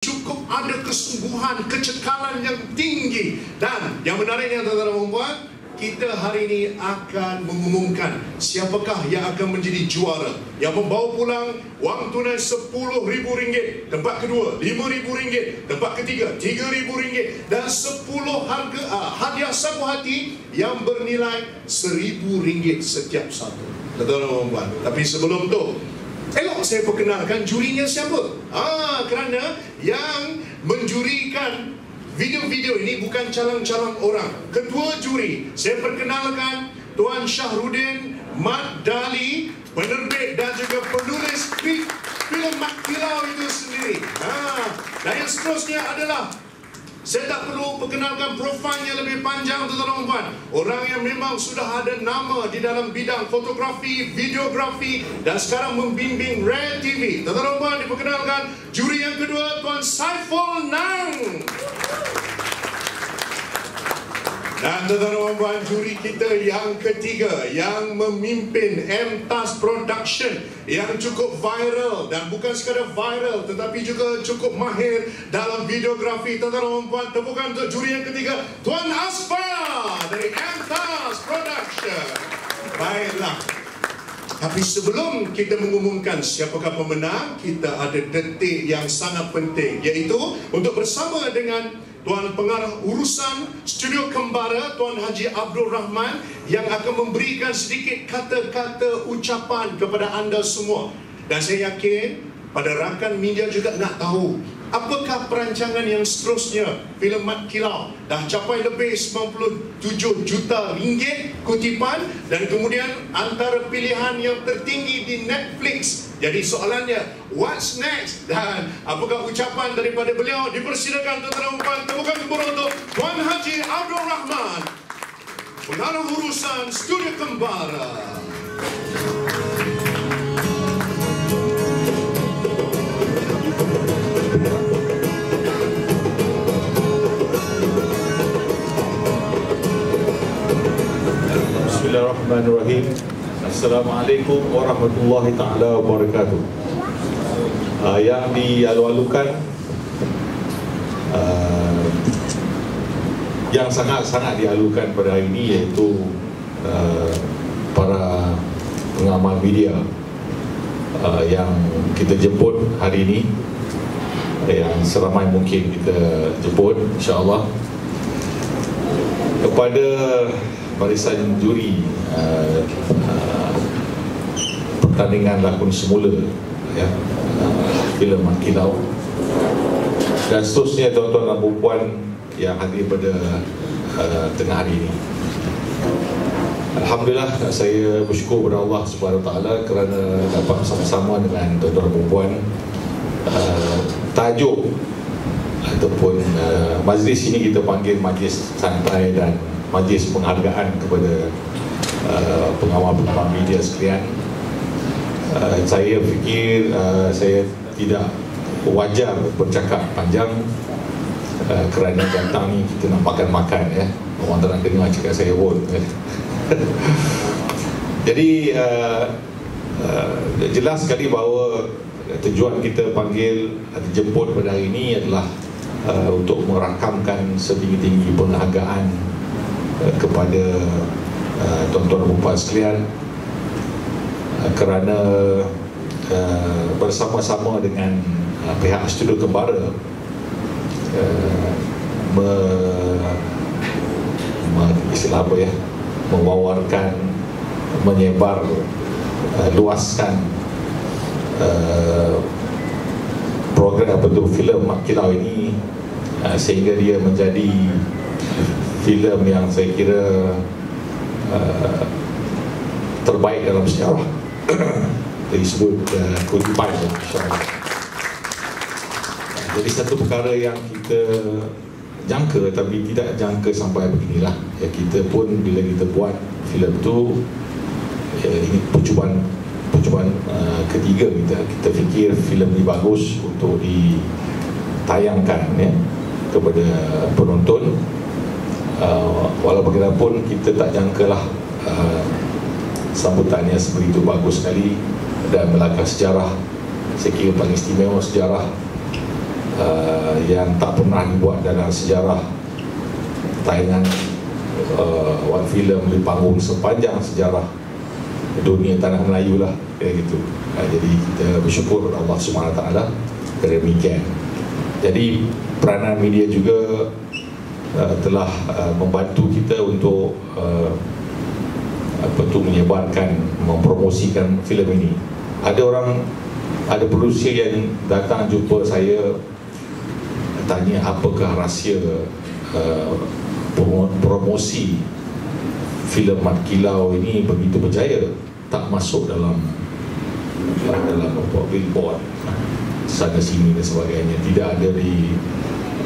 cukup ada kesungguhan, kecekalan yang tinggi. Dan yang menariknya tuan-tuan dan puan, kita hari ini akan mengumumkan siapakah yang akan menjadi juara, yang membawa pulang wang tunai RM10,000, tempat kedua RM5,000, tempat ketiga RM3,000 dan 10 harga hadiah sapu hati yang bernilai RM1,000 setiap satu. Tuan-tuan dan puan, tapi sebelum tu elok saya perkenalkan jurinya siapa. Kerana yang menjurikan video-video ini bukan calang-calang orang. Ketua juri, saya perkenalkan Tuan Syahrudin Mat Dali, penerbit dan juga penulis filem Mat Kilau itu sendiri. Dan yang seterusnya adalah, saya tak perlu perkenalkan profilnya lebih panjang tuan-tuan dan puan. Orang yang memang sudah ada nama di dalam bidang fotografi, videografi dan sekarang membimbing Rare TV. Tuan-tuan dan puan, diperkenalkan juri yang kedua Tuan Saiful Nang. Dan tuan-tuan dan puan, juri kita yang ketiga yang memimpin MTAS Production yang cukup viral, dan bukan sekadar viral tetapi juga cukup mahir dalam videografi. Tuan-tuan dan puan, tepukan untuk juri yang ketiga Tuan Asfar dari MTAS Production. Baiklah, tapi sebelum kita mengumumkan siapakah pemenang, kita ada detik yang sangat penting, iaitu untuk bersama dengan Tuan Pengarah Urusan Studio Kembara Tuan Haji Abdul Rahman yang akan memberikan sedikit kata-kata ucapan kepada anda semua. Dan saya yakin pada rakan media juga nak tahu apakah perancangan yang seterusnya filem Mat Kilau. Dah capai lebih 97 juta ringgit kutipan dan kemudian antara pilihan yang tertinggi di Netflix. Jadi soalannya, what's next? Dan apakah ucapan daripada beliau? Dipersilakan tuan-tuan dan puan, tepukan gemuruh untuk Tuan Haji Abdul Rahman, Pengarah Urusan Studio Kembara. Bismillahirrahmanirrahim. Assalamualaikum warahmatullahi ta'ala wabarakatuh. Yang dialu-alukan, yang sangat-sangat dialukan pada hari ini iaitu para pengamal media yang kita jemput hari ini, yang seramai mungkin kita jemput insya-Allah. Kepada barisan juri pertandingan lakon semula ya, filem Mat Kilau dan seterusnya tuan-tuan dan puan yang hadir pada tengah hari ini. Alhamdulillah, saya bersyukur kepada Allah Subhanahu Wa Taala kerana dapat bersama-sama dengan tuan-tuan dan puan. Tajuk ataupun majlis ini kita panggil majlis santai dan majlis penghargaan kepada pengawal-pengawal media sekalian. Saya fikir saya tidak wajar bercakap panjang kerana datang ni kita nak makan-makan ya. Orang tak nak dengar cakap saya pun. Jadi jelas sekali bahawa tujuan kita panggil atau jemput pada hari ini adalah untuk merakamkan setinggi-tinggi penghargaan kepada tuan-tuan dan puan sekalian kerana bersama-sama dengan pihak Studio Kembara istilah apa ya, mewawarkan, menyebar luaskan program bentuk filem Mat Kilau ini sehingga dia menjadi filem yang saya kira terbaik dalam sejarah dari sudut kutipan insya-Allah. Jadi satu perkara yang kita jangka tapi tidak jangka sampai beginilah ya, kita pun bila kita buat filem tu ini percubaan ketiga kita fikir filem ini bagus untuk ditayangkan ya kepada penonton. Walau bagaimanapun kita tak jangkalah sambutannya sebegitu bagus sekali dan melangkah sejarah. Saya kira paling istimewa sejarah yang tak pernah dibuat dalam sejarah tayangan one film di panggung sepanjang sejarah dunia tanah Melayu lah, kayak gitu. Jadi kita bersyukur Allah SWT dari demikian. Jadi peranan media juga telah membantu kita untuk menyebarkan, mempromosikan filem ini. Ada produser yang datang jumpa saya, tanya apakah rahsia promosi filem Mat Kilau ini begitu berjaya, tak masuk dalam billboard sana sini dan sebagainya, tidak ada di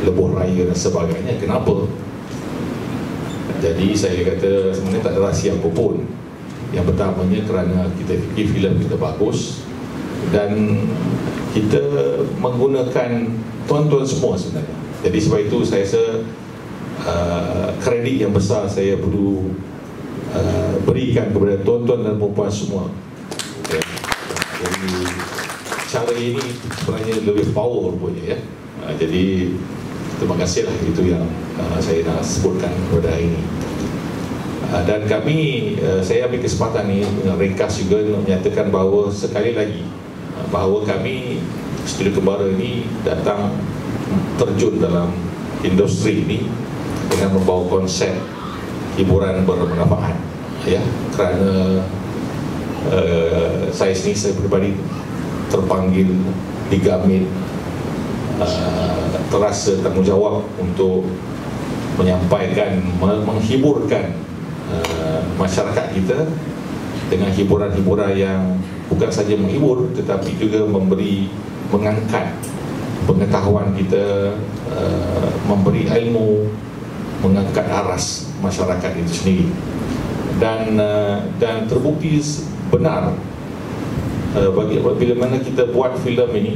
lebuh raya dan sebagainya. Kenapa? Jadi saya kata sebenarnya tak ada rahsia apa pun. Yang pertamanya kerana kita fikir filem kita bagus dan kita menggunakan tuan-tuan semua sebenarnya. Jadi sebab itu saya rasa kredit yang besar saya perlu berikan kepada tuan-tuan dan perempuan semua. Okay. Jadi cara ini sebenarnya lebih power punya, ya. Jadi terima kasih lah, itu yang saya nak sebutkan kepada hari ini. Dan kami, saya ambil kesempatan ini ringkas juga menyatakan bahawa sekali lagi bahawa kami Studio Kembara ini datang terjun dalam industri ini dengan membawa konsep hiburan bermanfaat, ya. Kerana saya sendiri, saya pribadi terpanggil, digamit, terasa tanggungjawab untuk menyampaikan, menghiburkan masyarakat kita dengan hiburan-hiburan yang bukan saja menghibur tetapi juga mengangkat pengetahuan kita, memberi ilmu, mengangkat aras masyarakat itu sendiri. Dan terbukti benar bila mana kita buat filem ini,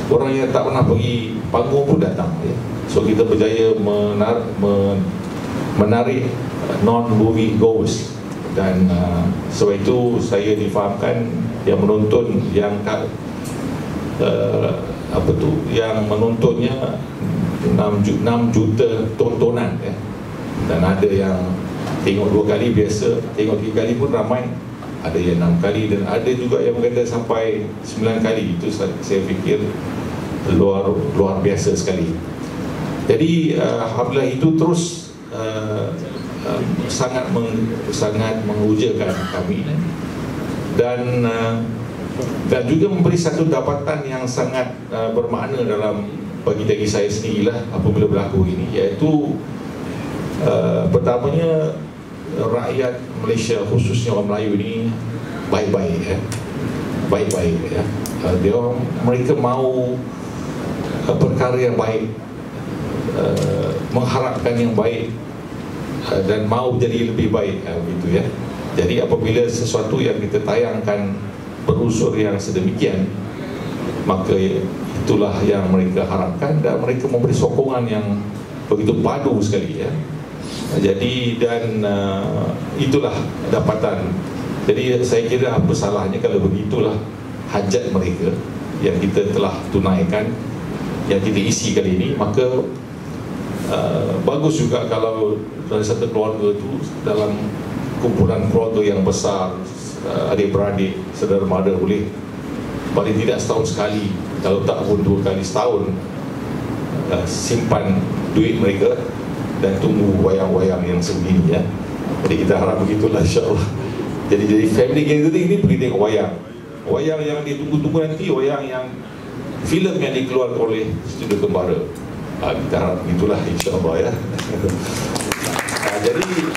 orang yang tak pernah pergi panggung pun datang, ya. So kita berjaya menarik non-movie goers. Dan sebab itu saya difahamkan yang menonton yang yang menontonnya 6 juta tontonan, ya. Dan ada yang tengok 2 kali biasa, tengok 3 kali pun ramai, ada yang 6 kali, dan ada juga yang berkata sampai 9 kali. Itu saya fikir luar biasa sekali. Jadi alhamdulillah itu terus sangat mengujakan kami, dan juga memberi satu dapatan yang sangat bermakna bagi saya sendirilah apabila berlaku ini, iaitu pertamanya rakyat Malaysia, khususnya orang Melayu ini baik-baik, ya. Baik-baik, ya. Mereka mahu perkara yang baik, mengharapkan yang baik, dan mahu jadi lebih baik, gitu, ya. Jadi apabila sesuatu yang kita tayangkan berunsur yang sedemikian, maka itulah yang mereka harapkan, dan mereka memberi sokongan yang begitu padu sekali, ya. Jadi itulah dapatan. Jadi saya kira apa salahnya kalau begitulah hajat mereka yang kita telah tunaikan, yang kita isi kali ini. Maka bagus juga kalau dari satu keluarga itu, dalam kumpulan keluarga yang besar, adik-beradik, saudara mara, boleh paling tidak setahun sekali, kalau tak pun 2 kali setahun, simpan duit mereka dan tunggu wayang-wayang yang sebegini, ya. Jadi kita harap begitulah, insyaAllah. Jadi family gathering ini pergi tengok wayang yang ditunggu-tunggu nanti, wayang yang filem yang dikeluarkan oleh Studio Kembara. Kita harap begitulah, insyaAllah, ya. Jadi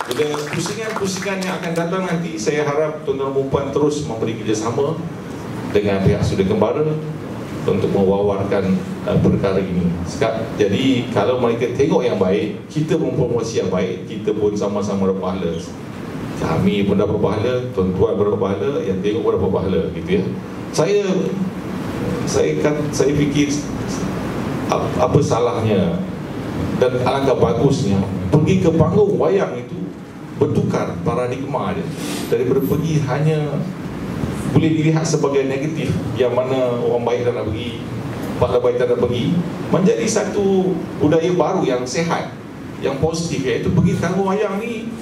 bila pusingan-pusingan yang akan datang nanti, saya harap tuan-tuan perempuan terus memberi kerjasama dengan pihak Studio Kembara untuk mewawarkan perkara ini. Jadi kalau mereka tengok yang baik, kita pun promosi yang baik, kita pun sama-sama berpahala. Kami pun dapat pahala, tuan-tuan berdapat pahala, yang tengok pun dapat pahala, gitu, ya. Saya fikir apa salahnya dan alangkah bagusnya pergi ke panggung wayang itu, bertukar paradigma dia, daripada pergi hanya boleh dilihat sebagai negatif, yang mana orang baik tak nak pergi, Pak Labai tak ada pergi, menjadi satu budaya baru yang sehat, yang positif, iaitu pergi tanggung wayang ni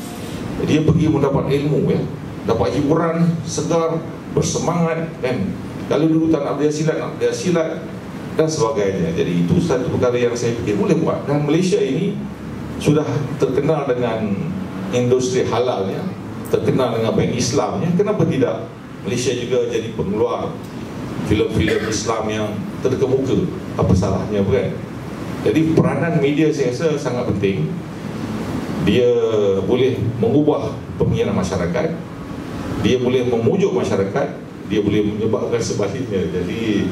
dia pergi mendapat ilmu, ya, dapat hiburan segar, bersemangat, kan. Kalau dulu tak nak belajar silat dan sebagainya. Jadi itu satu perkara yang saya fikir boleh buat. Dan Malaysia ini sudah terkenal dengan industri halalnya, terkenal dengan bank Islamnya. Kenapa tidak Malaysia juga jadi pengeluar filem-filem Islam yang terkemuka? Apa salahnya, bukan? Jadi peranan media saya rasa sangat penting. Dia boleh mengubah pemikiran masyarakat, dia boleh memujuk masyarakat, dia boleh menyebabkan sebaliknya. Jadi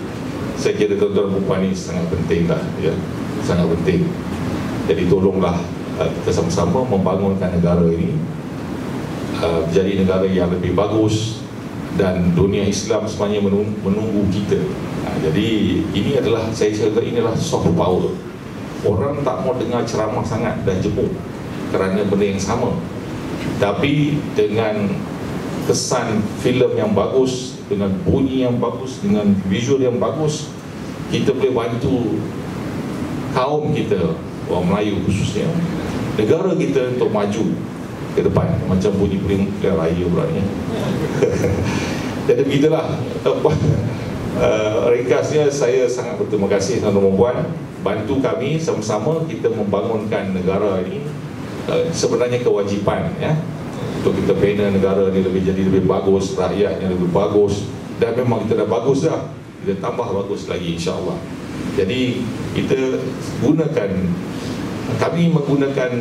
saya kira tuan-tuan dan puan ini sangat penting lah, ya, sangat penting. Jadi tolonglah kita sama-sama membangunkan negara ini menjadi negara yang lebih bagus, dan dunia Islam sebenarnya menunggu kita. Jadi ini adalah, saya kata inilah soft power. Orang tak mau dengar ceramah sangat dan jemuk kerana benda yang sama, tapi dengan kesan filem yang bagus, dengan bunyi yang bagus, dengan visual yang bagus, kita boleh bantu kaum kita, orang Melayu khususnya, negara kita untuk maju ke depan. Macam bunyi pilihan raya pula ni. Jadi begitulah. Ringkasnya, saya sangat berterima kasih tuan-tuan dan puan, bantu kami sama-sama kita membangunkan negara ini. Sebenarnya kewajipan, ya, untuk kita bina negara ni jadi lebih bagus, rakyatnya lebih bagus. Dan memang kita dah bagus dah, kita tambah bagus lagi, insya-Allah. Jadi kita gunakan, kami menggunakan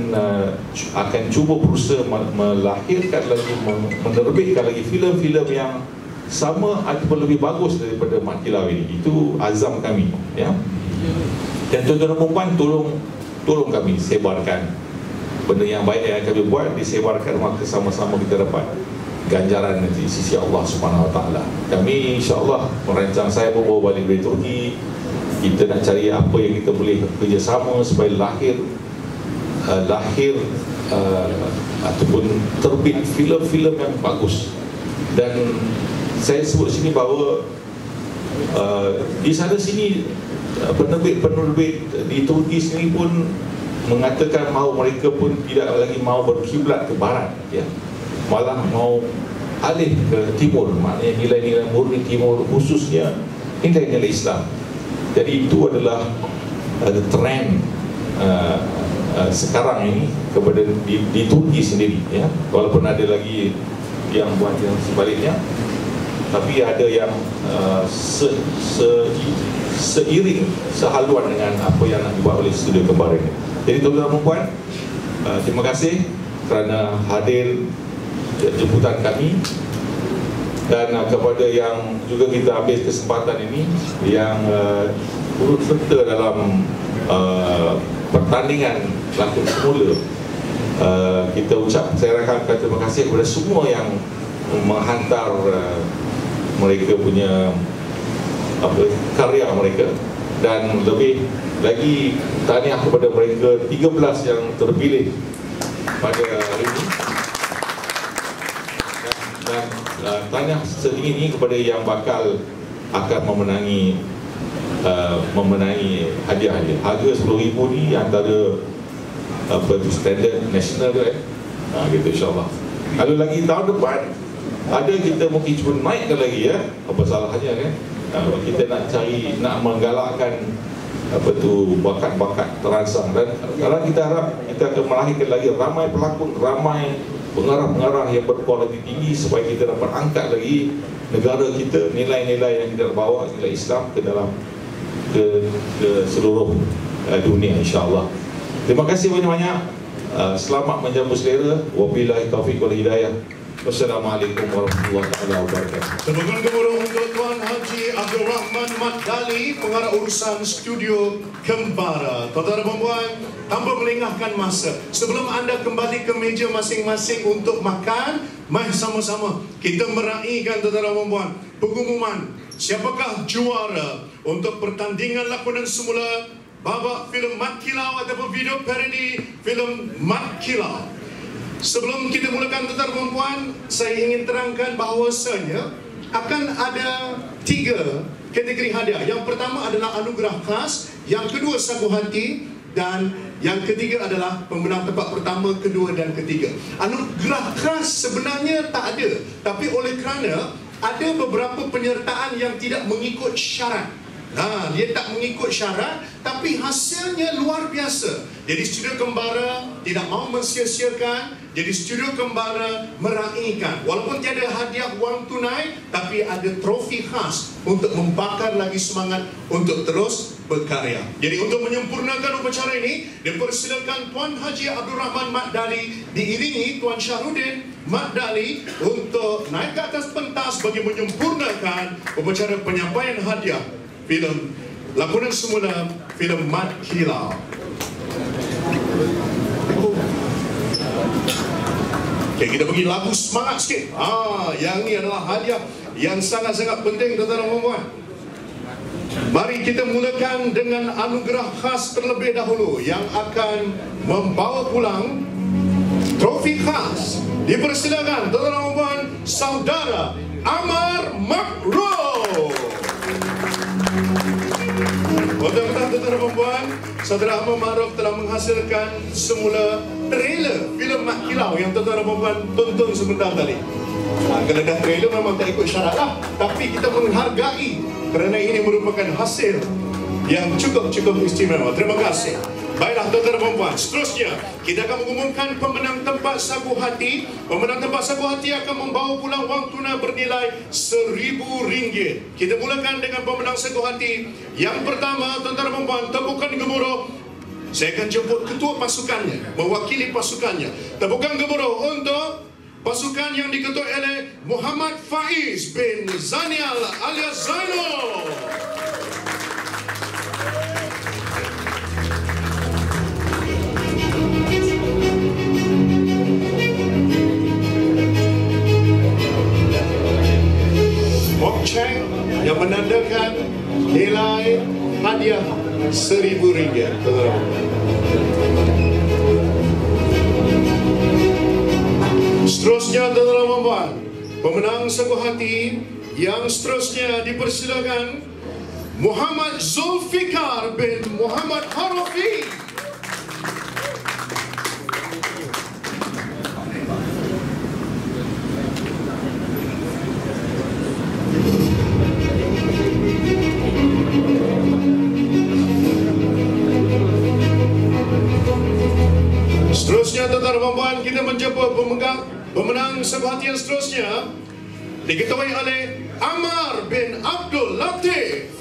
akan cuba berusaha melahirkan lagi, menerbitkan lagi filem-filem yang sama ataupun lebih bagus daripada Mat Kilau ini. Itu azam kami, ya. Dan tuan-tuan dan puan, tolong kami sebarkan benda yang baik yang kami buat, disebarkan, maka sama-sama kita dapat ganjaran di sisi Allah Subhanahu Wa Taala. Kami insya-Allah merancang, saya bawa balik dari Turki. Kita nak cari apa yang kita boleh kerjasama supaya lahir ataupun terbit filem-filem yang bagus. Dan saya sebut sini bahawa di sana sini penerbit di Turki sendiri pun mengatakan bahawa mereka pun tidak lagi mau berkiblat ke barat, ya, malah mau alih ke timur, maknanya nilai-nilai murni timur, khususnya nilai-nilai Islam. Jadi itu adalah trend sekarang ini kepada di Turki sendiri, ya. Walaupun ada lagi yang buat yang sebaliknya, tapi ada yang seiring, sehaluan dengan apa yang nak dibuat oleh studio kembar ini. Jadi tuan-tuan dan puan, terima kasih kerana hadir jemputan kami. Dan kepada yang juga kita ambil kesempatan ini, yang turut serta dalam pertandingan lakon semula, kita saya rakamkan terima kasih kepada semua yang menghantar mereka punya karya mereka. Dan lebih lagi tahniah kepada mereka 13 yang terpilih pada hari ini. Dan tahniah setinggi ini kepada yang bakal akan memenangi hadiah-hadiah. Harga RM10,000 ni antara standard nasional tu, gitu, insyaAllah. Kalau lagi tahun depan ada, kita mungkin cuba naikkan lagi, ya. Apa salahnya, kan? Kita nak menggalakkan bakat-bakat terangsang. Dan kalau kita harap kita akan melahirkan lagi ramai pelakon, ramai pengarah-pengarah yang berkualiti tinggi, supaya kita dapat angkat lagi negara kita, nilai-nilai yang kita bawa, nilai Islam ke dalam ke seluruh dunia, insya-Allah. Terima kasih banyak-banyak. Selamat menjamu selera. Wabillahi taufiq wal hidayah. Wassalamualaikum warahmatullahi wabarakatuh. Semoga gemuruh untuk Tuan Haji Abdul Rahman Mat Dali, pengarah urusan studio Kembara. Tuan-tuan dan puan, tanpa melengahkan masa, sebelum anda kembali ke meja masing-masing untuk makan, mari sama-sama kita meraihkan, tuan-tuan dan puan, pengumuman siapakah juara untuk pertandingan lakonan semula babak filem Mat Kilau ataupun video parody filem Mat Kilau. Sebelum kita mulakan, tuan-tuan dan puan, saya ingin terangkan bahawasanya akan ada 3 kategori hadiah. Yang pertama adalah anugerah khas, yang kedua sagu hati, dan yang ketiga adalah pemenang tempat pertama, kedua dan ketiga. Anugerah khas sebenarnya tak ada, tapi oleh kerana ada beberapa penyertaan yang tidak mengikut syarat. Dia tak mengikut syarat, tapi hasilnya luar biasa. Jadi Studio Kembara tidak mahu mensia-siakan. Jadi Studio Kembara meraihkan, walaupun tiada hadiah wang tunai, tapi ada trofi khas untuk membakar lagi semangat untuk terus berkarya. Jadi untuk menyempurnakan upacara ini, dipersilakan Tuan Haji Abdul Rahman Mat Dali diiringi Tuan Syahrudin Mat Dali untuk naik ke atas pentas bagi menyempurnakan upacara penyampaian hadiah filem lakonan semula filem Mat Kilau. Okay, kita bagi lagu semangat sikit. Yang ni adalah hadiah yang sangat-sangat penting, tuan-tuan dan puan. Mari kita mulakan dengan anugerah khas terlebih dahulu yang akan membawa pulang trofi khas. Dipersilakan tuan-tuan dan puan, Saudara Amar Makruh. Tuan-tuan dan puan, Saudara Amar Makruh telah menghasilkan semula trailer filem Mat Kilau yang tuan-tuan dan puan tonton sebentar tadi. Kalau dah trailer memang tak ikut syarat lah, tapi kita menghargai kerana ini merupakan hasil yang cukup istimewa. Terima kasih. Baiklah tuan-tuan dan puan, seterusnya kita akan mengumumkan pemenang tempat sagu hati. Pemenang tempat sagu hati akan membawa pulang wang tunai bernilai RM1,000. Kita mulakan dengan pemenang sagu hati. Yang pertama, tuan-tuan dan puan, tepukan gemuruh. Saya akan jemput ketua pasukannya, mewakili pasukannya. Tepukan gemuruh untuk pasukan yang diketuai oleh Muhammad Faiz bin Zanial alias Zainul. Mokceng yang menandakan nilai hadiah RM1,000. Seterusnya tuan-tuan dan puan, pemenang sagu hati yang seterusnya dipersilakan Muhammad Zulfikar bin Muhammad Harafi. Seterusnya tuan-tuan dan puan, kita menjemput pemenang sagu hati yang seterusnya diketuai oleh Amar bin Abdul Latif.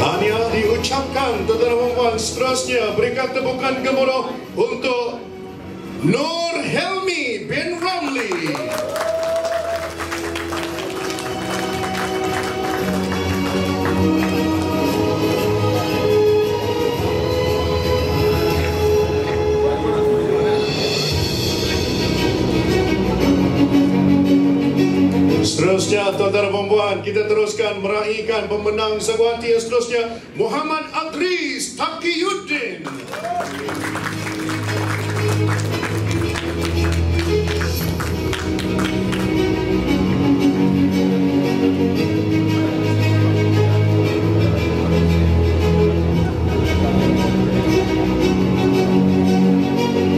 Tahniah diucapkan tuan-tuan dan puan. Seterusnya berikan tepukan gemuruh untuk Nur Helmi bin Ramli. Seterusnya tuan-tuan dan puan, kita teruskan meraihkan pemenang sagu hati yang seterusnya Muhammad Adris Taqiyuddin.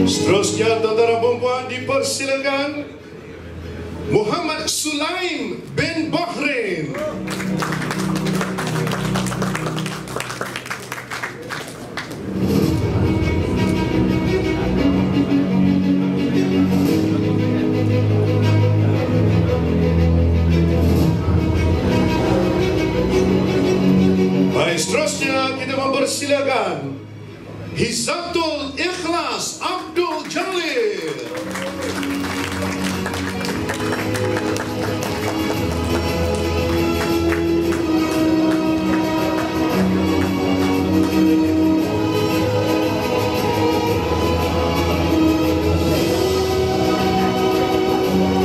Seterusnya tuan-tuan dan puan, dipersilakan Muhammad Sulaim bin Bahrain. Baik, seterusnya kita mempersilakan Hizatul Ikhlas Abdul Jalil.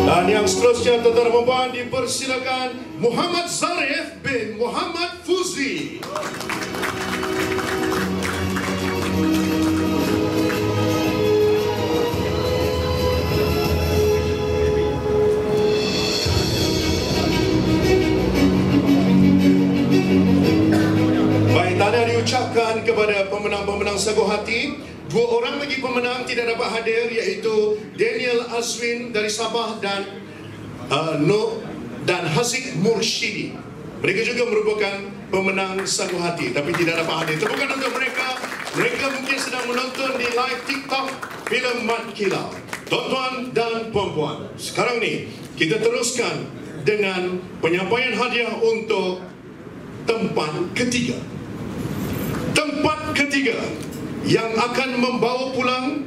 Dan yang seterusnya tuan-tuan dan puan, dipersilakan Muhammad Zarif bin Muhammad Fuzi. pemenang-pemenang sagu hati. 2 orang lagi pemenang tidak dapat hadir, iaitu Daniel Azwin dari Sabah dan Haziq Murshidi. Mereka juga merupakan pemenang sagu hati tapi tidak dapat hadir. Tepukan untuk mereka. Mereka mungkin sedang menonton di live TikTok filem Mat Kilau. Tuan-tuan dan puan-puan, sekarang ni kita teruskan dengan penyampaian hadiah untuk tempat ketiga. Tempat ketiga yang akan membawa pulang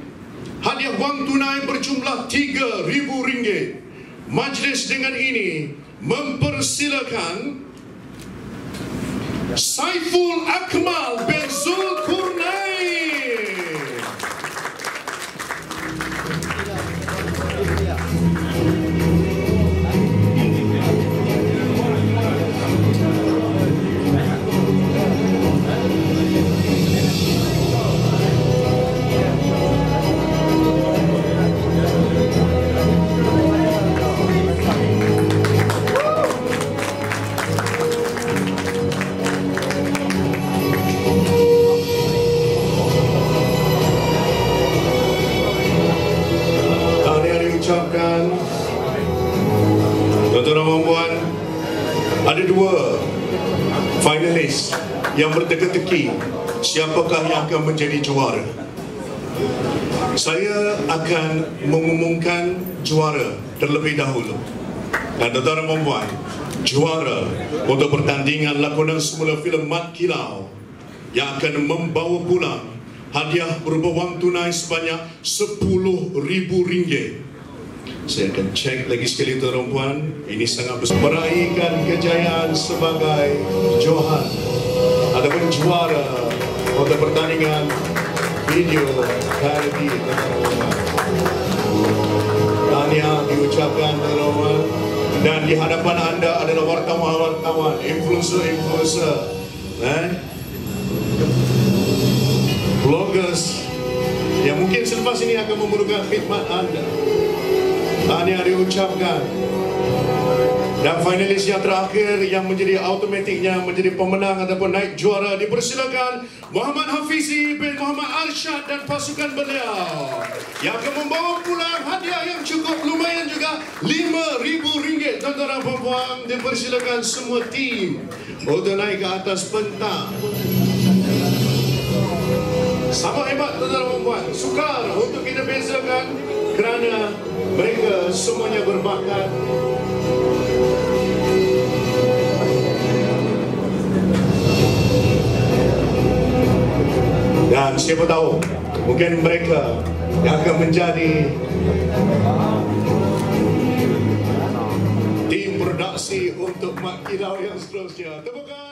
hadiah wang tunai berjumlah RM3,000. Majlis dengan ini mempersilakan Saiful Akmal bin Zulkarnain. Ucapkan tuan-tuan dan puan, ada 2 finalis yang berteka-teki siapakah yang akan menjadi juara. Saya akan mengumumkan juara terlebih dahulu. Dan tuan-tuan dan puan, juara untuk pertandingan lakonan semula filem Mat Kilau yang akan membawa pulang hadiah berupa wang tunai sebanyak RM10,000. Saya akan cek lagi sekali tuan-tuan dan puan. Ini sangat besar. Meraihkan kejayaan sebagai Johan ataupun juara untuk pertandingan video kali ini. Tahniah diucapkan tuan-tuan dan puan. Dan di hadapan anda adalah wartawan-wartawan, influencer, bloggers yang mungkin selepas ini akan memerlukan khidmat anda. Tahniah diucapkan. Dan finalis yang terakhir yang menjadi automatiknya menjadi pemenang ataupun naik juara, dipersilakan Muhammad Hafizi bin Muhammad Arsyad dan pasukan beliau yang akan membawa pulang hadiah yang cukup lumayan juga RM5,000. Tuan-tuan dan puan-puan, dipersilakan semua tim untuk naik ke atas pentas. Sama hebat tuan-tuan dan puan-puan, sukar untuk kita bezakan kerana mereka semuanya berbakat. Dan siapa tahu, mungkin mereka yang akan menjadi tim produksi untuk Mat Kilau yang seterusnya. Tepukan.